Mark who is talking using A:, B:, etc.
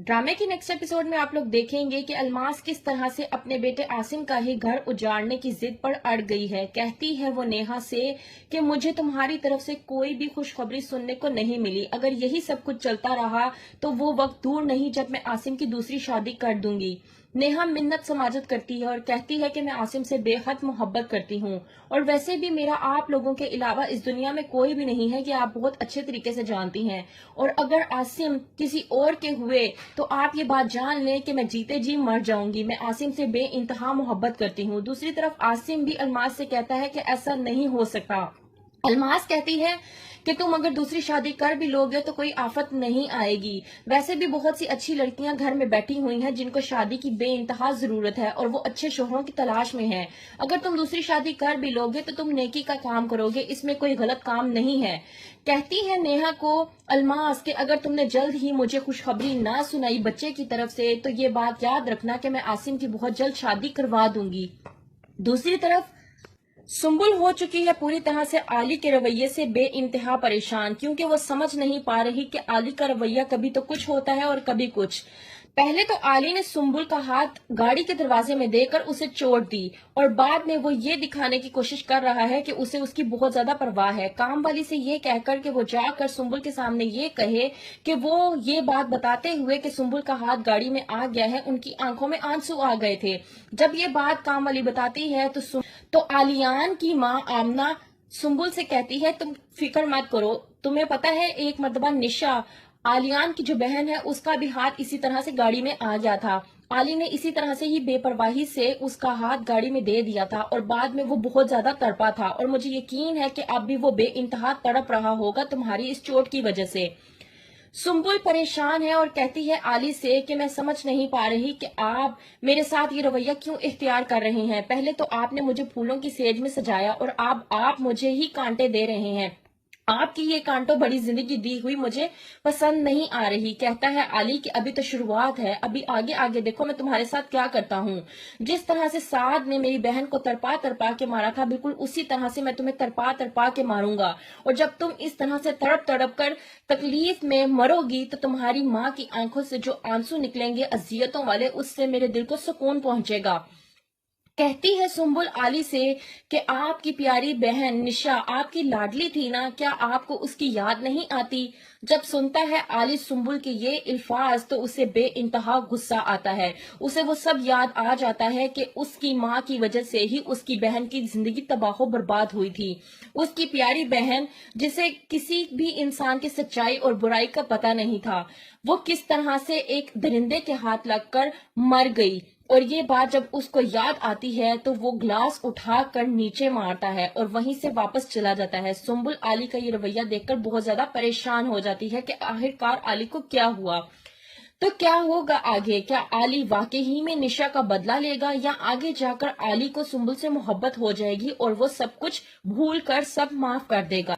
A: ड्रामे के next episode में आप लोग देखेंगे कि अलमास किस तरह से अपने बेटे आसिम का ही घर उजाड़ने की जिद पर अड़ गई है। कहती है वो नेहा से कि मुझे तुम्हारी तरफ से कोई भी खुशखबरी सुनने को नहीं मिली। अगर यही सब कुछ चलता रहा तो वो वक्त दूर नहीं जब मैं आसिम की दूसरी शादी कर दूंगी। नेहा मिन्नत समाजत करती है और कहती है कि मैं आसिम से बेहद मोहब्बत करती हूँ और वैसे भी मेरा आप लोगों के अलावा इस दुनिया में कोई भी नहीं है, कि आप बहुत अच्छे तरीके से जानती हैं। और अगर आसिम किसी और के हुए तो आप ये बात जान लें कि मैं जीते जी मर जाऊंगी। मैं आसिम से बेइंतहा मोहब्बत करती हूँ। दूसरी तरफ आसिम भी अलमास से कहता है कि ऐसा नहीं हो सकता। अलमास कहती है कि तुम अगर दूसरी शादी कर भी लोगे तो कोई आफत नहीं आएगी। वैसे भी बहुत सी अच्छी लड़कियां घर में बैठी हुई हैं जिनको शादी की बेइंतहा जरूरत है और वो अच्छे शोहरों की तलाश में हैं। अगर तुम दूसरी शादी कर भी लोगे तो तुम नेकी का काम करोगे, इसमें कोई गलत काम नहीं है। कहती है नेहा को अलमास कि अगर तुमने जल्द ही मुझे खुशखबरी ना सुनाई बच्चे की तरफ से तो ये बात याद रखना कि मैं आसिम की बहुत जल्द शादी करवा दूंगी। दूसरी तरफ सुम्बुल हो चुकी है पूरी तरह से आली के रवैये से बेइंतहा परेशान, क्योंकि वो समझ नहीं पा रही कि आली का रवैया कभी तो कुछ होता है और कभी कुछ। पहले तो आली ने सुम्बुल का हाथ गाड़ी के दरवाजे में देकर उसे चोट दी और बाद में वो ये दिखाने की कोशिश कर रहा है कि उसे उसकी बहुत ज्यादा परवाह है। काम वाली से ये कहकर कि वो जाकर सुम्बुल के सामने ये कहे कि वो ये बात बताते हुए कि सुम्बुल का हाथ गाड़ी में आ गया है, उनकी आंखों में आंसू आ गए थे। जब ये बात काम वाली बताती है तो आलियान की माँ आमना सुम्बुल से कहती है तुम फिक्र मत करो, तुम्हें पता है एक मर्तबा निशा आलियान की जो बहन है उसका भी हाथ इसी तरह से गाड़ी में आ गया था। आली ने इसी तरह से ही बेपरवाही से उसका हाथ गाड़ी में दे दिया था और बाद में वो बहुत ज्यादा तड़पा था और मुझे यकीन है कि अब भी वो बेइंतहा तड़प रहा होगा तुम्हारी इस चोट की वजह से। सुम्बुल परेशान है और कहती है आली से कि मैं समझ नहीं पा रही कि आप मेरे साथ ये रवैया क्यों इख्तियार कर रहे हैं। पहले तो आपने मुझे फूलों की सेज में सजाया और अब आप मुझे ही कांटे दे रहे हैं। आपकी ये कांटों बड़ी जिंदगी दी हुई मुझे पसंद नहीं आ रही। कहता है आली कि अभी तो शुरुआत है, अभी आगे आगे देखो मैं तुम्हारे साथ क्या करता हूँ। जिस तरह से साद ने मेरी बहन को तरपा तरपा के मारा था, बिल्कुल उसी तरह से मैं तुम्हें तरपा तरपा के मारूंगा। और जब तुम इस तरह से तड़प तड़प कर तकलीफ में मरोगी तो तुम्हारी माँ की आंखों से जो आंसू निकलेंगे अजियतों वाले, उससे मेरे दिल को सुकून पहुंचेगा। कहती है सुम्बुल आली से कि आपकी प्यारी बहन निशा आपकी लाडली थी ना, क्या आपको उसकी याद नहीं आती। जब सुनता है आली सुम्बुल के ये अल्फाज तो उसे बेइंतहा गुस्सा आता है। उसे वो सब याद आ जाता है कि उसकी माँ की वजह से ही उसकी बहन की जिंदगी तबाह बर्बाद हुई थी। उसकी प्यारी बहन जिसे किसी भी इंसान की सच्चाई और बुराई का पता नहीं था, वो किस तरह से एक दरिंदे के हाथ लगकर मर गई। और ये बात जब उसको याद आती है तो वो ग्लास उठा कर नीचे मारता है और वहीं से वापस चला जाता है। सुम्बुल आली का ये रवैया देखकर बहुत ज्यादा परेशान हो जाती है कि आखिरकार आली को क्या हुआ। तो क्या होगा आगे? क्या आली वाकई ही में निशा का बदला लेगा या आगे जाकर आली को सुम्बुल से मोहब्बत हो जाएगी और वो सब कुछ भूल कर सब माफ कर देगा?